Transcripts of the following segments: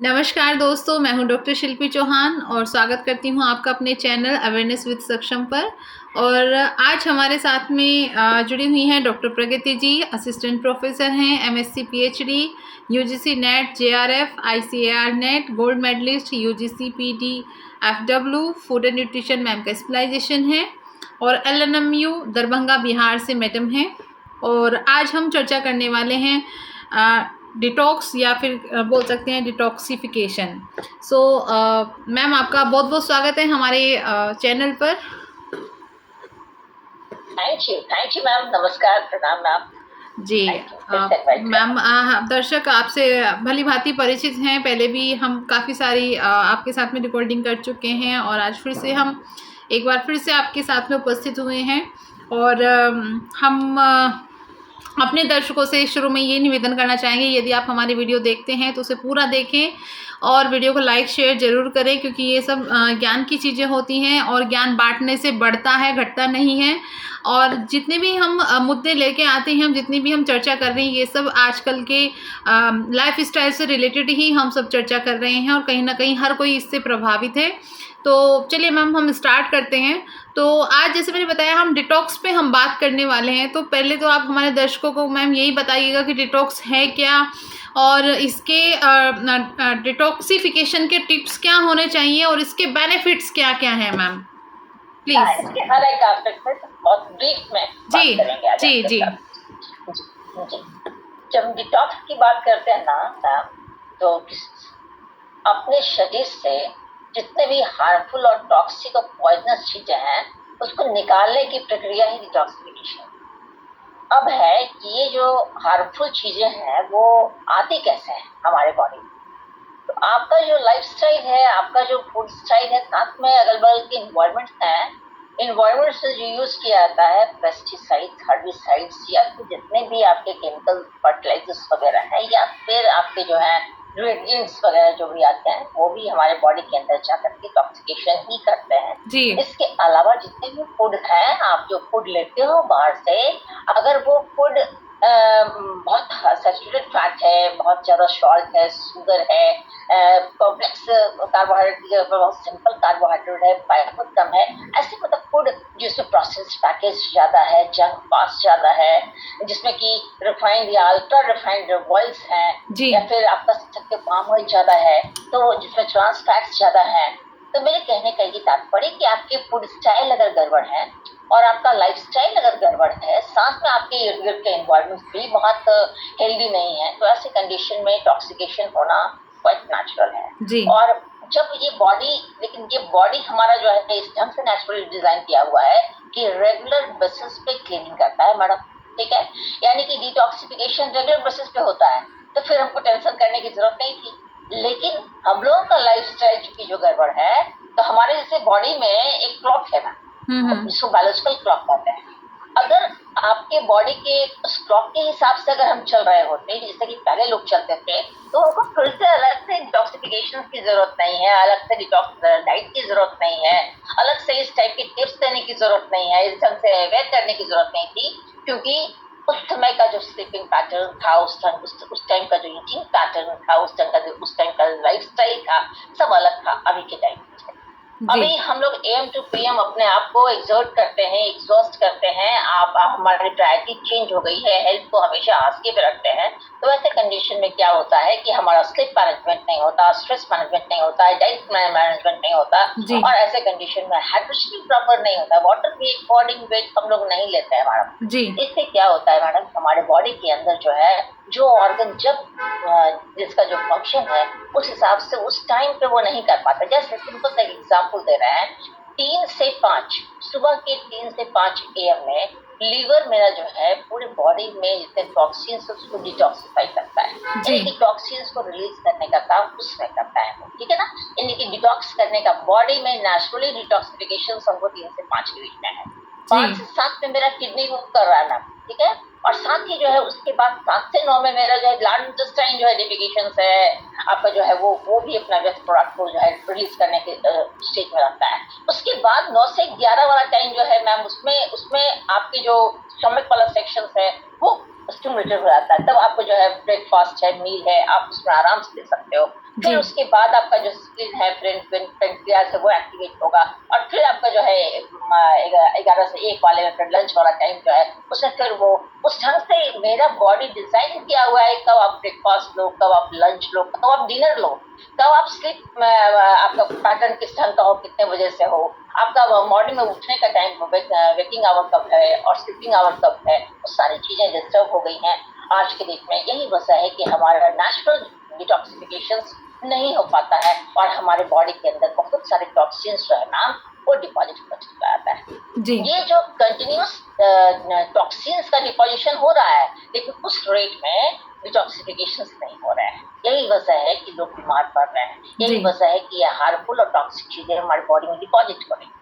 नमस्कार दोस्तों, मैं हूं डॉक्टर शिल्पी चौहान और स्वागत करती हूं आपका अपने चैनल अवेयरनेस विद सक्षम पर। और आज हमारे साथ में जुड़ी हुई हैं doctor Pragati ji. Assistant professor हैं, MSc PhD, UGC NET, JRF, ICAR NET, gold medalist, UGC PD FW, food and nutrition ma'am का स्पेशलाइजेशन है और एलएनएमयू दरभंगा बिहार से मैडम हैं। और आज हम चर्चा करने वाले हैं डिटॉक्स या फिर बोल सकते हैं डिटॉक्सिफिकेशन। सो मैम, आपका बहुत बहुत स्वागत है हमारे चैनल पर। Thank you ma'am. नमस्कार, प्रणाम मैम जी मैम, दर्शक आपसे भली भांति परिचित हैं। पहले भी हम काफ़ी सारी आपके साथ में रिकॉर्डिंग कर चुके हैं और आज फिर से हम एक बार फिर से आपके साथ में उपस्थित हुए हैं। और हम अपने दर्शकों से शुरू में ये निवेदन करना चाहेंगे, यदि आप हमारी वीडियो देखते हैं तो उसे पूरा देखें और वीडियो को लाइक शेयर ज़रूर करें, क्योंकि ये सब ज्ञान की चीज़ें होती हैं और ज्ञान बांटने से बढ़ता है, घटता नहीं है। और जितने भी हम मुद्दे लेके आते हैं, जितनी भी हम चर्चा कर रहे हैं, ये सब आजकल के लाइफ स्टाइल से रिलेटेड ही हम सब चर्चा कर रहे हैं और कहीं ना कहीं हर कोई इससे प्रभावित है। तो चलिए मैम, हम स्टार्ट करते हैं। तो आज जैसे मैंने बताया, हम डिटॉक्स पे हम बात करने वाले हैं। तो पहले तो आप हमारे दर्शकों को मैम यही बताइएगा कि डिटॉक्स है क्या और इसके डिटॉक्सिफिकेशन के टिप्स क्या होने चाहिए और इसके बेनिफिट्स क्या क्या हैं मैम, प्लीज। इसके हर एक एस्पेक्ट में बहुत ब्रीफ में बात करेंगे आज जी जी जी। जब हम डिटॉक्स की बात करते हैं ना मैम, तो अपने शरीर से जितने भी हार्मफुल और टॉक्सिक और पॉइजनस चीजें हैं उसको निकालने की प्रक्रिया ही डिटॉक्सिफिकेशन। अब है कि ये जो हार्मफुल चीजें हैं वो आती कैसे हैं हमारे बॉडी में। तो आपका जो लाइफस्टाइल है, आपका जो फूड स्टाइल है, साथ में अगल बगल के इन्वायरमेंट हैं, इन्वायरमेंट से जो यूज किया जाता है पेस्टिसाइड्स, हर्बिसाइड्स या फिर जितने भी आपके केमिकल फर्टिलाइजर्स वगैरह हैं या फिर आपके जो है इंग्रेडिएंट्स वगैरह जो भी आते हैं वो भी हमारे बॉडी के अंदर जाकर के टॉक्सिकेशन ही करते हैं जी। इसके अलावा जितने भी फूड है, आप जो फूड लेते हो बाहर से, अगर वो फूड बहुत सैचुरेटेड फैट है, बहुत ज्यादा सॉल्ट है, शुगर है, कॉम्प्लेक्स कार्बोहाइड्रेट की जगह पर बहुत सिंपल कार्बोहाइड्रेट है, फाइबर कम है, ऐसे मतलब फूड जिसमें प्रोसेस पैकेज ज्यादा है, जंक फास्ट ज्यादा है, जिसमें कि रिफाइंड या अल्ट्रा रिफाइंड ऑयल्स हैं, या फिर आपका सकते पाम ऑयल ज्यादा है, तो जिसमें ट्रांस फैट्स ज्यादा है। तो मेरे कहने का ये तात्पर्य कि आपके फूड स्टाइल अगर गड़बड़ है और आपका लाइफस्टाइल अगर गड़बड़ है, साथ में आपके इर्द गिर्द के एनवायरमेंट भी बहुत हेल्दी नहीं है, तो ऐसे कंडीशन में टॉक्सिकेशन होना क्वाइट नेचुरल है जी। और जब ये बॉडी, लेकिन ये बॉडी हमारा जो है इस ढंग से नेचुरली डिजाइन किया हुआ है कि रेगुलर बेसिस पे क्लीनिंग करता है मैडम, ठीक है, यानी कि डिटॉक्सिफिकेशन रेगुलर बेसिस पे होता है, तो फिर हमको टेंशन करने की जरूरत नहीं थी। लेकिन हम लोगों का लाइफस्टाइल चूंकि जो गड़बड़ है, तो हमारे जैसे बॉडी में एक क्लॉक है ना, जिसको बायोलॉजिकल क्लॉक कहते हैं। अगर आपके बॉडी के उस क्लॉक के हिसाब से अगर हम चल रहे होते, जैसे कि पहले लोग चलते थे, तो उनको फिर से अलग से डिटॉक्सिफिकेशन की जरूरत नहीं है, अलग से डिटॉक्स डाइट की जरूरत नहीं है, अलग से इस टाइप की टिप्स देने की जरूरत नहीं है, इस ढंग से अवेयर करने की जरूरत नहीं थी, क्योंकि उस समय का जो स्लीपिंग पैटर्न था, उस टाइम का जो ईटिंग पैटर्न था, उस टाइम का लाइफस्टाइल था, सब अलग था अभी के टाइम से। अभी हम लोग AM to PM अपने आप को एग्जर्ट करते हैं, एग्जॉस्ट करते हैं, हमारी प्रायोरिटी चेंज हो गई है, हेल्थ को हमेशा आस्के पे रखते हैं। तो ऐसे कंडीशन में क्या होता है कि हमारा स्लीप मैनेजमेंट नहीं होता, स्ट्रेस मैनेजमेंट नहीं होता, डाइट मैनेजमेंट नहीं होता, और ऐसे कंडीशन में हाइड्रेशन प्रॉपर नहीं होता, वाटर भी अकॉर्डिंग वेट हम लोग नहीं लेते हैं मैडम। इससे क्या होता है मैडम, हमारे बॉडी के अंदर जो है जो ऑर्गन जब जिसका जो फंक्शन है उस हिसाब से उस टाइम पे वो नहीं कर पाता। जैसे सिंपल सा एग्जांपल दे रहे हैं, 3 से 5 सुबह के 3 से 5 AM में लीवर मेरा जो है पूरे बॉडी में जितने टॉक्सिन्स उसको डिटॉक्सिफाई करता है, यानी कि टॉक्सिन्स को रिलीज करने का काम उसमें करता है, ठीक है ना, यानी कि डिटॉक्स करने का बॉडी में नेचुरली डिटॉक्सिफिकेशन हमको 3 से 5 के बीच में है। 5 से 7 में मेरा किडनी वर्क कर रहा है ना, ठीक है, और साथ ही जो है उसके बाद 7 से 9 में मेरा जो है लार्ज इंटेस्टाइन जो है डिफिकेशन है आपका जो है वो भी अपना वेस्ट प्रोडक्ट को जो है रिलीज करने के स्टेज में रहता है। उसके बाद 9 से 11 वाला टाइम जो है मैम, उसमें आपकी जो स्टमक वाला सेक्शन है वो स्टिमुलेटेड हो जाता है, तब आपको जो है ब्रेकफास्ट है, मील है, आप उसमें आराम से ले सकते हो। फिर उसके बाद आपका जो स्किन है पेनक्रियाज है वो एक्टिवेट होगा, और फिर आपका जो है 11 से 1 वाले लंच वाला टाइम जो है उसमें फिर वो उस ढंग से मेरा बॉडी डिजाइन किया हुआ है, कब आप ब्रेकफास्ट लो, कब आप लंच लो, कब आप डिनर लो, कब आप स्लीप, आपका पैटर्न किस ढंग का हो, कितने बजे से हो, आपका मॉर्निंग में उठने का टाइम, वेकिंग आवर कब है और स्लीपिंग आवर कब है, वो सारी चीजें डिस्टर्ब हो गई हैं आज के डेट में। यही वजह है कि हमारा नेचुरल डिटॉक्सिफिकेशन नहीं हो पाता है और हमारे बॉडी के अंदर बहुत सारे टॉक्सिन्स जो है ना वो डिपॉजिट हो चुका आता है। ये जो कंटिन्यूस टॉक्सिन्स का डिपोजिशन हो रहा है, लेकिन उस रेट में डिटॉक्सिफिकेशन नहीं हो रहा है। यही वजह है कि लोग बीमार पड़ रहे हैं, यही वजह है कि ये हार्मफुल और टॉक्सिक चीजें हमारे बॉडी में डिपॉजिट हो रही है।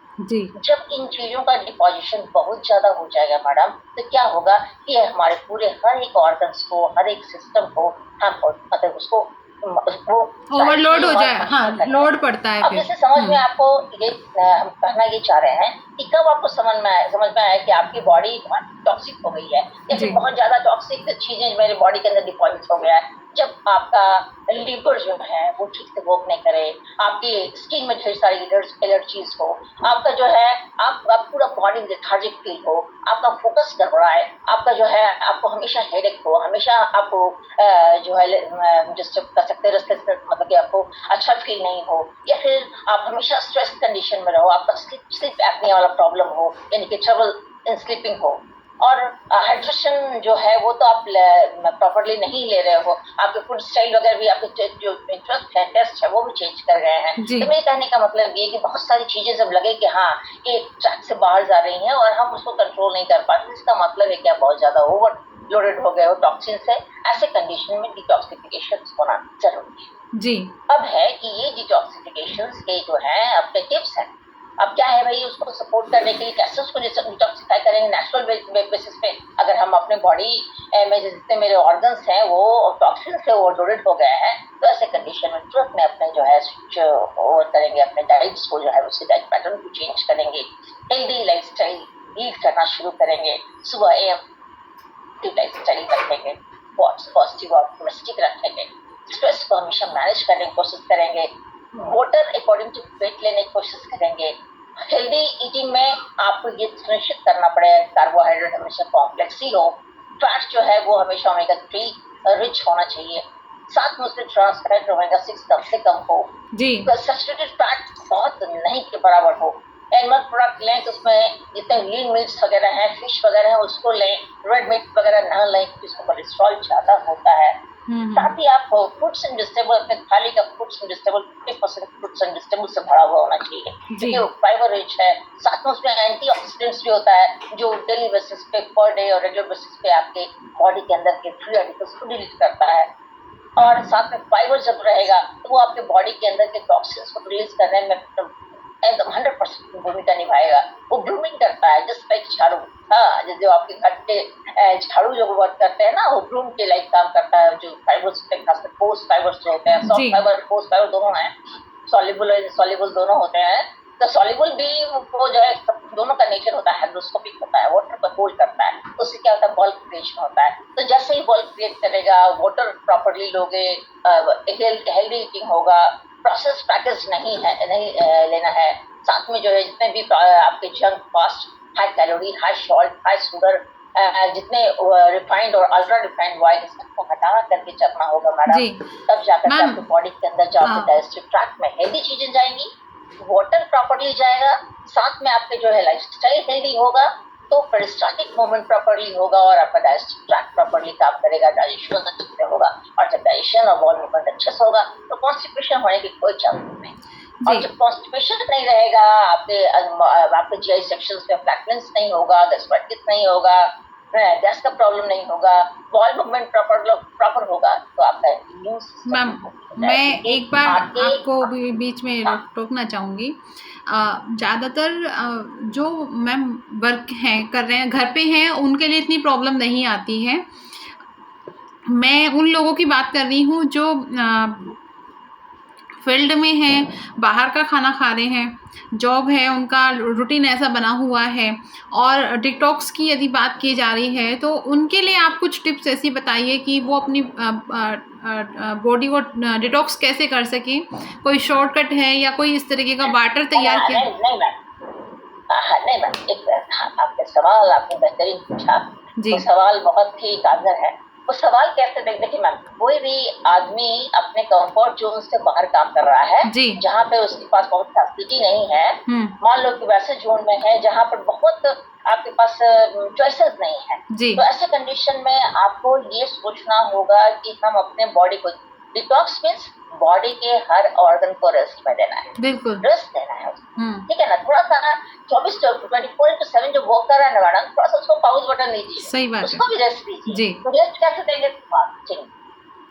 जब इन चीजों का डिपोजिशन बहुत ज्यादा हो जाएगा मैडम, तो क्या होगा कि हमारे पूरे हर एक ऑर्गन्स को, हर एक सिस्टम को हम मतलब उसको ओवरलोड हो जाए, हाँ, लोड पड़ता है। अब जैसे समझ में आपको ये हम कहना ये चाह रहे हैं कि कब आपको समझ में आया कि आपकी बॉडी टॉक्सिक हो गई है या फिर बहुत ज्यादा टॉक्सिक चीजें मेरे बॉडी के अंदर डिपॉजिट हो गया है। जब आपका लिवर जो है वो ठीक से वर्क नहीं करे, आपकी स्किन में ढेर सारी एलर्जीज हो, आपका जो है आपका पूरा बॉडी लेथार्जिक फील हो, आपका फोकस गड़बड़ाए, आपका जो है आपको हमेशा हेडेक हो, हमेशा आपको जो है जिससे कर सकते मतलब कि आपको अच्छा फील नहीं हो, या फिर आप हमेशा स्ट्रेस कंडीशन में रहो, आपका स्लीप एपनिया वाला प्रॉब्लम हो, यानी कि ट्रबल इन स्लीपिंग हो, और हाइड्रेशन जो है वो तो आप प्रॉपरली नहीं ले रहे हो, आपके फूड स्टाइल वगैरह भी, आपके जो इंटरेस्ट है, टेस्ट है, वो भी चेंज कर गए हैं। तो मेरे कहने का मतलब ये कि बहुत सारी चीजें जब लगे कि हाँ ये ट्रैक से बाहर जा रही हैं और हम उसको कंट्रोल नहीं कर पाते, इसका मतलब है क्या बहुत ज्यादा ओवर लोडेड हो गए हो टॉक्सिन से, ऐसे कंडीशन में डिटॉक्सिफिकेशन होना जरूरी है जी। अब है कि ये डिटॉक्सिफिकेशन के जो है अपने टिप्स हैं। अब क्या है भाई, उसको सपोर्ट करने के लिए कैसे उसको डिटॉक्सिफाई करेंगे नेचुरल बेसिस पे। अगर हम अपने बॉडी में जितने मेरे ऑर्गन्स हैं वो टॉक्सिन से ओवरलोडेड हो गए हैं, तो ऐसे कंडीशन में तुरंत में अपने जो है स्विच ओवर करेंगे, अपने डाइट्स को जो है उसके डाइट पैटर्न को चेंज करेंगे, हेल्दी लाइफस्टाइल लीड करना शुरू करेंगे, सुबह एम लाइफस्टाइल रखेंगे, पॉजिटिव ऑप्टिमिस्टिक रखेंगे, स्ट्रेस को हमेशा मैनेज करने की कोशिश करेंगे, वाटर अकॉर्डिंग टू वेट लेने की कोशिश करेंगे। हेल्दी ईटिंग में आपको ये सुनिश्चित करना पड़ेगा कार्बोहाइड्रेट हमेशा कॉम्प्लेक्स ही हो, फैट जो है वो हमेशा ओमेगा 3 रिच होना चाहिए, साथ में उसमें ट्रांस फैट ओमेगा 6 कम से कम हो जी, सैचुरेटेड फैट बहुत नहीं के बराबर हो। एनिमल प्रोडक्ट लें तो उसमें जितने लीन मीट्स वगैरह हैं, फिश वगैरह हैं, उसको लें, रेड मीट वगैरह ना लें क्योंकि उसमें कोलेस्ट्रॉल ज्यादा होता है। साथ ही आप फ्रूट्स एंड वेजिटेबल, अपने थाली का fruits and vegetable 50% fruits and vegetable से भरा हुआ होना चाहिए क्योंकि वो फाइबर रिच है, साथ में उसमें एंटीऑक्सीडेंट्स भी होता है जो डेली बेसिस पे, पर डे और रेगुलर बेसिस पे आपके बॉडी के अंदर के फ्री रेडिकल्स को डिलीट करता है। और साथ में फाइबर जब रहेगा तो वो आपके बॉडी के अंदर के टॉक्सिन्स को रिलीज करने में एकदम 100% भूमिका निभाएगा। वो ग्रूमिंग करता है जस्ट लाइक झाड़ू, हाँ, जो आपके घर के झाड़ू जो वर्क करते हैं ना, वो ग्रूम के लाइक काम करता है। जो फाइबर्स होते हैं, खासकर पोस्ट फाइबर्स जो होते हैं, सॉफ्ट फाइबर पोस्ट फाइबर दोनों हैं, सॉल्युबल और इनसॉल्युबल दोनों होते हैं। तो सॉल्युबल भी वो जो है दोनों का नेचर होता है हाइड्रोस्कोपिक होता है, वाटर को होल्ड करता है, तो उससे क्या होता है बल्क क्रिएशन होता है। तो जैसे ही बल्क क्रिएट करेगा, वाटर प्रॉपर्ली लोगे, हेल्दी ईटिंग होगा, प्रोसेस पैकेज नहीं लेना है, साथ में जो है जितने भी आपके junk, fast, high calorie, high salt, high sugar, जितने रिफाइंड और अल्ट्रा रिफाइंड ऑयल सबको हटा करके चलना होगा मैडम, तब जाकर आपके बॉडी के अंदर जो आपके डाइजेस्टिव ट्रैक्ट में हेल्दी चीजें जाएंगी, वाटर प्रॉपर्ली जाएगा, साथ में आपके जो है लाइफस्टाइल हेल्दी होगा, तो पेरिस्टाल्टिक मूवमेंट प्रॉपर्ली होगा और आपका डाइजेस्टिव ट्रैक्ट प्रॉपर्ली काम करेगा, डाइजेशन अच्छे से होगा, और जब डाइजेशन और बॉल मूवमेंट अच्छे से होगा तो कॉन्स्टिपेशन होने की कोई चांस नहीं। और जब कॉन्स्टिपेशन नहीं रहेगा, आपके जीआई सेक्शंस में फ्लैटनेस नहीं होगा, गैस्ट्राइटिस नहीं होगा, गैस का प्रॉब्लम नहीं होगा, बॉल मूवमेंट प्रॉपर होगा, तो आपका इम्यून सिस्टम। मैम, मैं एक बार आपको बीच में टोकना चाहूँगी। ज़्यादातर जो मैम वर्क हैं कर रहे हैं, घर पे हैं, उनके लिए इतनी प्रॉब्लम नहीं आती है। मैं उन लोगों की बात कर रही हूँ जो फील्ड में हैं, बाहर का खाना खा रहे हैं, जॉब है, उनका रूटीन ऐसा बना हुआ है, और डिटॉक्स की यदि बात की जा रही है तो उनके लिए आप कुछ टिप्स ऐसी बताइए कि वो अपनी बॉडी को डिटॉक्स कैसे कर सकें। कोई शॉर्टकट है या कोई इस तरीके का वाटर तैयार किया? नहीं नहीं मैम, नहीं मैम, एक आपने सवाल आपने बेहतरीन पूछा। जी। वो सवाल बहुत ही कारगर है। वो सवाल कैसे देखिए मैम, कोई भी आदमी अपने कंफर्ट जोन से बाहर काम कर रहा है जी। जहाँ पे उसके पास बहुत फैसिलिटी नहीं है, मान लो कि वैसे जोन में है जहाँ पर बहुत आपके पास चॉइसेस नहीं है, तो ऐसे कंडीशन में आपको ये सोचना होगा कि हम अपने बॉडी को, डिटॉक्स मीन्स बॉडी के हर ऑर्गन को रेस्ट में देना है, बिल्कुल रेस्ट देना है उसको, ठीक है ना। थोड़ा सा ना 24/7 जो वर्क कर रहा है ना मैडम, थोड़ा सा उसको पाउज बटन दीजिए, सही बात उसको भी रेस्ट दीजिए। जी। तो रेस्ट कैसे देंगे? Fasting.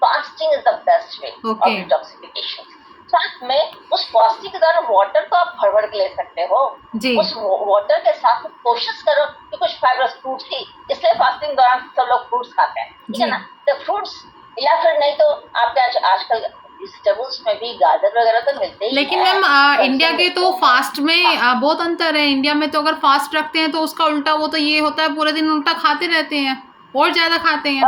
Fasting is the best way of detoxification. साथ में उस फास्टिंग के दौरान वाटर तो आप भर के ले सकते हो जी। उस वाटर के साथ कोशिश करो कि कुछ फाइबरस फ्रूट्स ही, इसलिए फास्टिंग दौरान सब लोग फ्रूट्स खाते हैं, ठीक है ना। तो फ्रूट्स, या फिर नहीं तो आपके आजकल वेजिटेबल्स में भी गाजर वगैरह तो मिलते ही। लेकिन मैम इंडिया के तो फास्ट में बहुत अंतर है। इंडिया में तो अगर फास्ट रखते हैं तो उसका उल्टा वो तो ये होता है पूरे दिन उल्टा खाते रहते हैं और ज्यादा खाते हैं।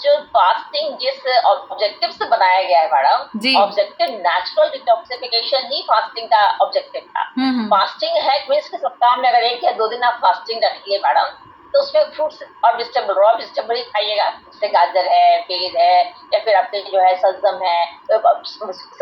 जो फास्टिंग जिस ऑब्जेक्टिव से बनाया गया है मैडम, ऑब्जेक्टिव नेचुरल डिटॉक्सिफिकेशन ही फास्टिंग का ऑब्जेक्टिव था। फास्टिंग है मींस कि सप्ताह में अगर 1 या 2 दिन आप फास्टिंग रखिए मैडम, तो उसमें फ्रूट्स और वेजिटेबल, रॉ वेजिटेबल ही खाइएगा, जैसे गाजर है, बेर है, या फिर आपके जो है सलजम है, सब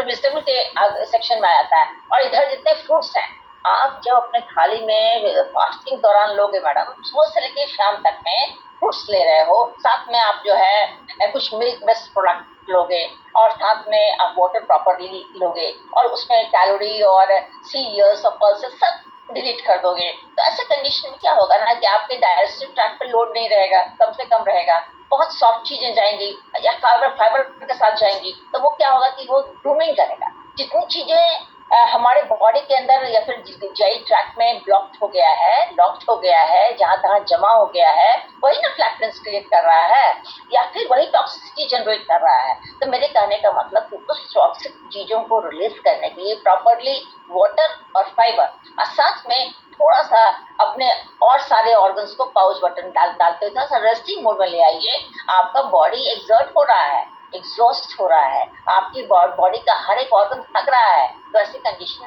वेजिटेबल के सेक्शन में आ जाता है। और इधर जितने फ्रूट्स हैं, आप जब अपने थाली में फास्टिंग दौरान लोगे मैडम, सुबह से लेकर शाम तक में फ्रूट्स ले रहे हो, साथ में आप जो है कुछ मिल्क बेस्ड प्रोडक्ट लोगे, और साथ में आप वाटर प्रॉपरली लोगे, और उसमें कैलोरी और सीरियल्स और पल्सेस सब डिलीट कर दोगे, तो ऐसे कंडीशन में क्या होगा ना कि आपके डाइजेस्टिव ट्रैक्ट पे लोड नहीं रहेगा, कम से कम रहेगा, बहुत सॉफ्ट चीजें जाएंगी या फाइबर के साथ जाएंगी, तो वो क्या होगा कि वो ग्रूमिंग करेगा। जितनी चीजें हमारे बॉडी के अंदर या फिर जीआई ट्रैक्ट में ब्लॉक्ड हो गया है, लॉक्ड हो गया है, जहां तहां जमा हो गया है, वही ना फ्लैटनेस क्रिएट कर रहा है या फिर वही टॉक्सिसिटी जनरेट कर रहा है। तो मेरे कहने का मतलब कि उस टॉक्सिक चीजों को रिलीज करने के लिए प्रॉपरली वाटर और फाइबर, और साथ में थोड़ा सा अपने और सारे ऑर्गन्स को पाउच बटन डालते हुए थोड़ा सा रेस्टिंग मोड में ले आइए। आपका बॉडी एक्सर्ट हो रहा है, एग्जॉस्ट हो रहा है, आपकी बॉडी का हर एक ऑर्गन थक रहा है, तो ऐसी कंडीशन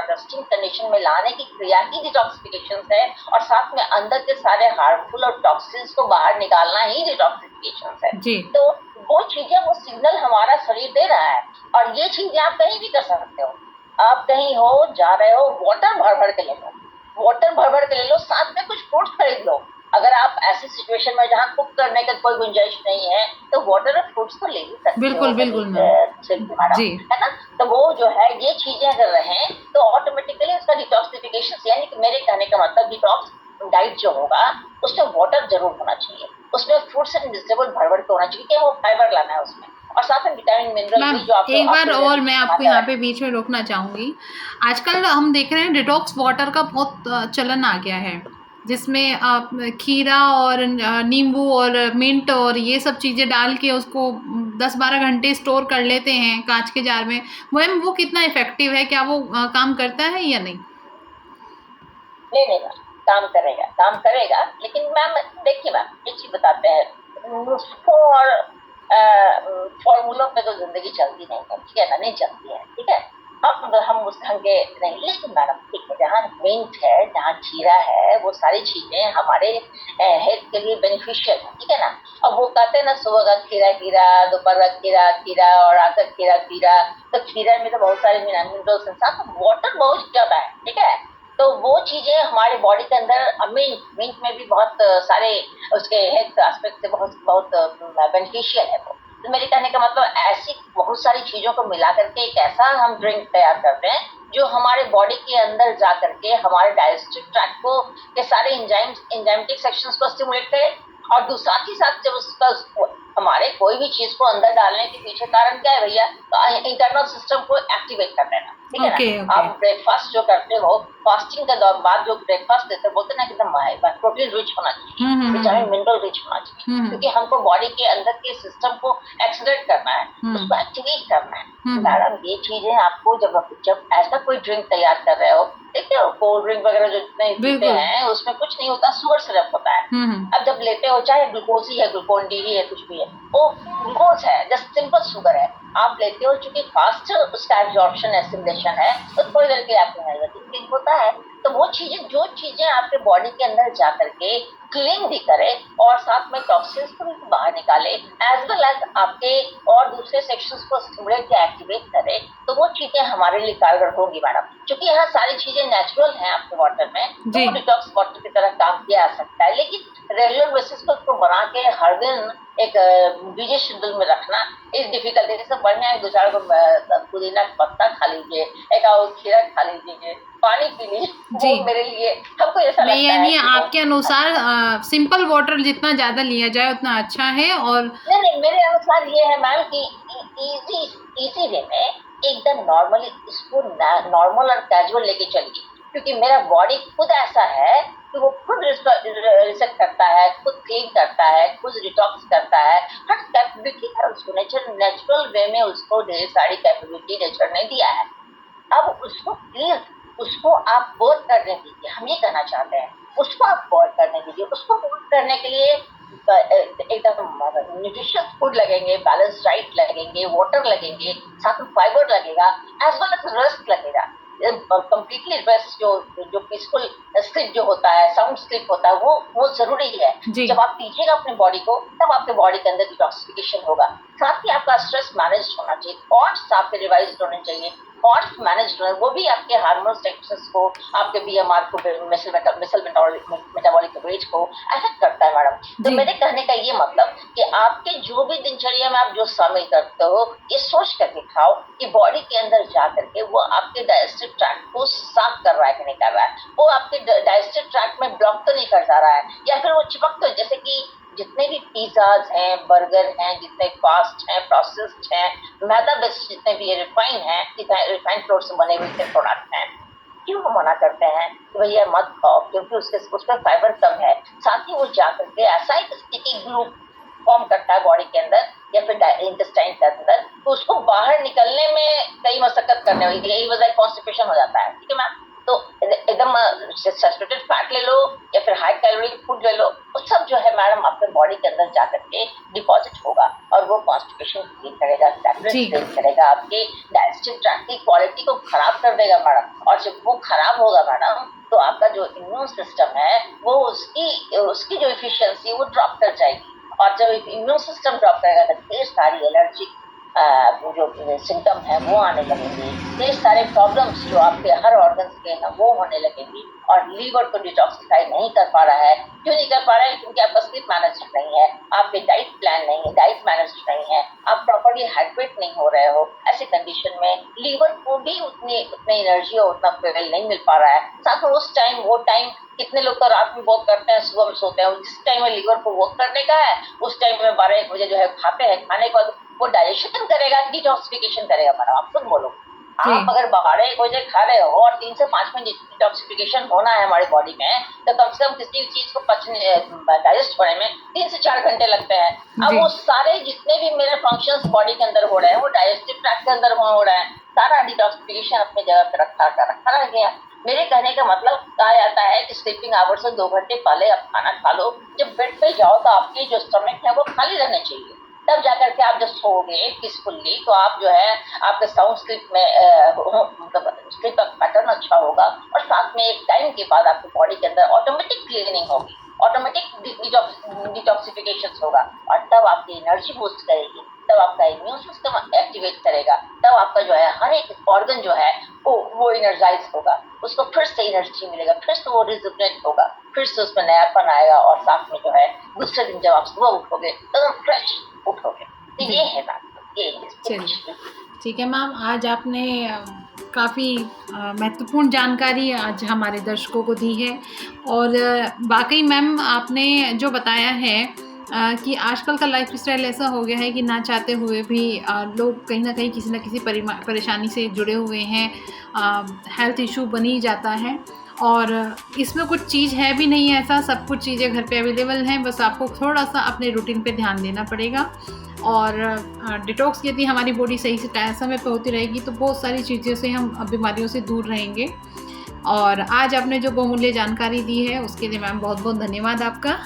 रेस्टिंग कंडीशन में लाने की क्रिया ही डिटॉक्सिफिकेशन है, और साथ में अंदर के सारे हार्मफुल और टॉक्सिन्स को बाहर निकालना ही डिटॉक्सिफिकेशन है जी। तो वो चीजें, वो सिग्नल हमारा शरीर दे रहा है, और ये चीजें आप कहीं भी कर सकते हो। आप कहीं हो, जा रहे हो, वाटर भर के ले लो, वाटर भर के ले लो, साथ में कुछ फ्रूट्स खरीद लो। अगर आप ऐसी सिचुएशन में जहाँ कुक करने का कोई गुंजाइश नहीं है, तो वाटर और फ्रूट्स तो ले ही सकते बिल्कुल हो। बिल्कुल जी, है ना। तो वो जो है, ये चीजें अगर रहें तो ऑटोमेटिकली उसका डिटॉक्सिफिकेशन, यानी कि मेरे कहने का मतलब डिटॉक्स डाइट जो होगा उसमें वाटर जरूर होना चाहिए, उसमें फ्रूट्स एंड वेजिटेबल भर के होना चाहिए, वो फाइबर लाना है उसमें, और साथ में विटामिन मिनरल भी जो आप एक बार और मैं आपको यहाँ पे बीच में रोकना चाहूंगी। आजकल हम देख रहे हैं डिटॉक्स वाटर का बहुत चलन आ गया है, जिसमें आप खीरा और नींबू और मिंट और ये सब चीज़ें डाल के उसको 10-12 घंटे स्टोर कर लेते हैं कांच के जार में। मैम वो कितना इफेक्टिव है, क्या वो काम करता है या नहीं? नहीं मैम, काम करेगा, लेकिन मैम देखिए मैम, एक चीज बताते हैं, नुस्खों और फॉर्मूलों पे तो जिंदगी चलती नहीं है, ठीक है ना, नहीं चलती है, ठीक है। अब हम उस ढंग के नहीं, लेकिन मैडम ठीक है, जहाँ मिंट है, जहाँ जीरा है, वो सारी चीजें हमारे हेल्थ के लिए बेनिफिशियल है, ठीक है ना। अब वो कहते हैं ना, सुबह का खीरा, दोपहर का खीरा और रात का खीरा, तो खीरा में तो बहुत सारे मिनरल्स हैं, साथ वाटर बहुत ज्यादा है, ठीक है। तो वो चीजें हमारे बॉडी के अंदर, मिंट में भी बहुत सारे उसके हेल्थ एस्पेक्ट से बहुत बेनिफिशियल है वो। तो मेरे कहने का मतलब, ऐसी बहुत सारी चीजों को मिला करके एक ऐसा हम ड्रिंक तैयार करते हैं जो हमारे बॉडी के अंदर जा करके हमारे डाइजेस्टिव ट्रैक्ट को के सारे एंजाइमेटिक सेक्शंस को स्टिमुलेट करे, और साथ ही साथ जब उसका हमारे कोई भी चीज को अंदर डालने के पीछे कारण क्या है भैया? इंटरनल सिस्टम को एक्टिवेट कर देना, ठीक है ना। आप ब्रेकफास्ट जो करते हो, फास्टिंग के दौरान बाद जो ब्रेकफास्ट देते हैं, बोलते हैं ना एकदम प्रोटीन रिच होना चाहिए, विटामिन मिनरल रिच होना चाहिए, क्योंकि हमको बॉडी के अंदर के सिस्टम को एक्सीलरेट करना है, उसको एक्टिवेट करना है। मैडम ये चीजें आपको जब ऐसा कोई ड्रिंक तैयार कर रहे हो, देखते हो कोल्ड ड्रिंक वगैरह जो जितने पीते हैं उसमें कुछ नहीं होता, शुगर सिरप होता है। अब जब लेते हो, चाहे ग्लूकोज ही है, ग्लूकोन डी ही है, कुछ भी है, वो ग्लूकोज है, जस्ट सिंपल शुगर है। आप लेते हो, चूंकि फास्ट उसका एब्जॉर्प्शन एसिमिलेशन है, तो थोड़ी देर के आपको एनर्जेटिक होता है। तो वो चीजें, जो चीजें आपके बॉडी के अंदर जा करके क्लीन भी करे और साथ में टॉक्सिन्स को भी बाहर निकाले, एज वेल एज आपके और दूसरे सेक्शंस को स्टिमुलेट या एक्टिवेट करे, तो वो चीजें हमारे लिए कारगर होंगी मैडम। क्योंकि यहाँ सारी चीजें नेचुरल हैं आपके वाटर में, तो डिटॉक्स वाटर की तरह काम किया जा सकता है। लेकिन रेगुलर बेसिस पर उसको बना के हर दिन एक बिजी शेड्यूल में रखना इस डिफिकल्ट है। जैसे बढ़िया है, 2-4 पुदीना का पत्ता खा लीजिए, एक खीरा खा लीजिए, पानी पी लीजिए, वो मेरे लिए हमको ऐसा लगता है। यानी आपके अनुसार सिंपल वाटर जितना ज्यादा लिया जाए उतना अच्छा है। और नहीं, मेरे अनुसार ये है मैम कि इजी वे में एकदम नॉर्मली इसको नॉर्मल और कैजुअल लेके चलिए, क्योंकि मेरा बॉडी खुद ऐसा है कि वो खुद रिसेट करता है, खुद क्लीन करता है, खुद डिटॉक्स करता है। हर कैपेबिलिटी है उसको, नेचुरल वे में उसको ढेर सारी कैपेबिलिटी नेचर ने दिया है। अब उसको प्लीज, उसको आप वर्क करने दीजिए, हम ये कहना चाहते हैं, उसको आप वर्क करने दीजिए। उसको वर्क करने के लिए एकदम न्यूट्रिशियस फूड लगेंगे, बैलेंस डाइट लगेंगे, वाटर लगेंगे, साथ में फाइबर लगेगा, एज वेल एज रेस्ट लगेगा। कंप्लीटली रेस्ट, जो पीसफुल स्लीप जो होता है, साउंड स्लीप होता है, वो जरूरी है। जब आप दीजिएगा अपने बॉडी को, तब आपके बॉडी के अंदर डिटॉक्सिफिकेशन होगा। साथ ही आपका स्ट्रेस मैनेज होना चाहिए, थॉट्स आपके रिवाइज होने चाहिए, थॉट्स मैनेज होना, वो भी आपके हार्मोन सेक्शंस को, आपके बीएमआर को, मिसल मेटाबॉलिक रेट को अफेक्ट करता है मैडम। तो मेरे कहने का ये मतलब कि आपके जो भी दिनचर्या में आप जो शामिल करते हो, ये सोच कर दिखाओ कि बॉडी के अंदर जा करके वो आपके डाइजेस्टिव ट्रैक्ट को साफ कर रहा है कि नहीं कर रहा है, वो आपके डाइजेस्टिव ट्रैक्ट में ब्लॉक तो नहीं कर जा रहा है, या फिर वो चिपक तो, जैसे कि जितने भी पिज्जाज हैं, बर्गर हैं, जितने फास्ट हैं, प्रोसेस्ड हैं, मैदा बेस्ड जितने भी रिफाइन हैं, रिफाइंड फ्लोर से बने हुए प्रोडक्ट हैं, क्यों हम मना करते हैं कि भैया मत खाओ, क्योंकि उसमें फाइबर कम है। साथ ही वो जाकर के ऐसा एक स्टिकी ग्लू फॉर्म करता है बॉडी के अंदर या फिर इंटेस्टाइन के अंदर, तो उसको बाहर निकलने में कई मशक्कत करने होगी, यही वजह कॉन्स्टिपेशन हो जाता है। ठीक है मैम, तो एकदम सैचुरेटेड फैट ले लो या फिर हाई कैलोरी फूड ले लो, वो सब जो है मैडम आपके बॉडी के अंदर जाकर के डिपॉजिट होगा और वो कॉन्स्टिपेशन क्रिएट करेगा, क्रिएट करेगा, आपके डाइजेस्टिव ट्रैक्ट की क्वालिटी को खराब कर देगा मैडम। और जब वो खराब होगा मैडम, तो आपका जो इम्यून सिस्टम है वो उसकी जो इफिशियंसी वो ड्रॉप कर जाएगी, और जब इम्यून सिस्टम ड्रॉप करेगा तो ढेर सारी एलर्जी जो सिम्टम है वो आने लगेंगे, ढेर सारे प्रॉब्लम्स जो आपके हर ऑर्गन्स के हैं वो होने लगेंगी। और लीवर को डिटॉक्सिफाई नहीं कर पा रहा है, क्यों नहीं कर पा रहा है? क्योंकि आपका स्लीप मैनेज नहीं है, आपके डाइट प्लान नहीं है, डाइट मैनेज नहीं है, आप प्रॉपर्ली हाइड्रेट नहीं हो रहे हो। ऐसे कंडीशन में लीवर को भी उतनी एनर्जी और उतना फ्यूल नहीं मिल पा रहा है। साथ में उस टाइम, वो टाइम कितने लोग तो रात में वर्क करते हैं, सुबह में सोते हैं, जिस टाइम में लीवर को वर्क करने का है उस टाइम में 12-1 बजे जो है खाते हैं, खाने के बाद वो डाइजेशन करेगा, डिटॉक्सिफिकेशन करेगा। मैडम आप खुद बोलो, आप अगर 12-1 बजे खा रहे हो और 3 से 5 मिनट डिटॉक्सिफिकेशन होना है हमारी बॉडी में, तो कम से कम किसी चीज को पचने, डाइजेस्ट होने में 3 से 4 घंटे लगते हैं। अब वो सारे जितने भी मेरे फंक्शंस बॉडी के अंदर हो रहे हैं वो डाइजेस्टिव ट्रैक्ट के अंदर हो रहा है, सारा डिटॉक्सिफिकेशन अपनी जगह पे रखा रह गया। मेरे कहने का मतलब कहा जाता है कि स्लीपिंग आवर से 2 घंटे पहले आप खाना खा लो। जब बेड पे जाओ तो आपकी जो स्टमक है वो खाली रहने चाहिए, तब जाकर के आप जब सोओगे पीसफुली, तो आप जो है आपके साउंड स्लीप में मतलब स्लीप का पैटर्न अच्छा होगा, और साथ में एक टाइम के बाद आपकी बॉडी के अंदर ऑटोमेटिक क्लीनिंग होगी, ऑटोमेटिक डिटॉक्सिफिकेशन होगा, और तब आपकी एनर्जी बूस्ट करेगी, तब आपका इम्यून सिस्टम एक्टिवेट करेगा, तब आपका जो है हर एक ऑर्गन जो है वो एनर्जाइज होगा, उसको फिर से एनर्जी मिलेगा, फिर से वो रिजुवनेट होगा, फिर से उसमें नयापन आएगा, और साथ में जो है दूसरे दिन जब आप सुबह उठोगे तो फ्रेश उठोगे। तो ये है बात, ये ठीक है मैम, आज आपने काफ़ी महत्वपूर्ण जानकारी आज हमारे दर्शकों को दी है, और वाकई मैम आपने जो बताया है कि आजकल का लाइफ़स्टाइल ऐसा हो गया है कि ना चाहते हुए भी लोग कहीं न कहीं किसी न किसी परेशानी से जुड़े हुए हैं। हेल्थ इश्यू बन ही जाता है और इसमें कुछ चीज़ है भी नहीं ऐसा, सब कुछ चीज़ें घर पे अवेलेबल हैं, बस आपको थोड़ा-सा अपने रूटीन पे ध्यान देना पड़ेगा। और डिटॉक्स यदि हमारी बॉडी सही से समय पे होती रहेगी तो बहुत सारी चीज़ों से हम बीमारियों से दूर रहेंगे। और आज आपने जो बहुमूल्य जानकारी दी है उसके लिए मैम बहुत-बहुत धन्यवाद आपका।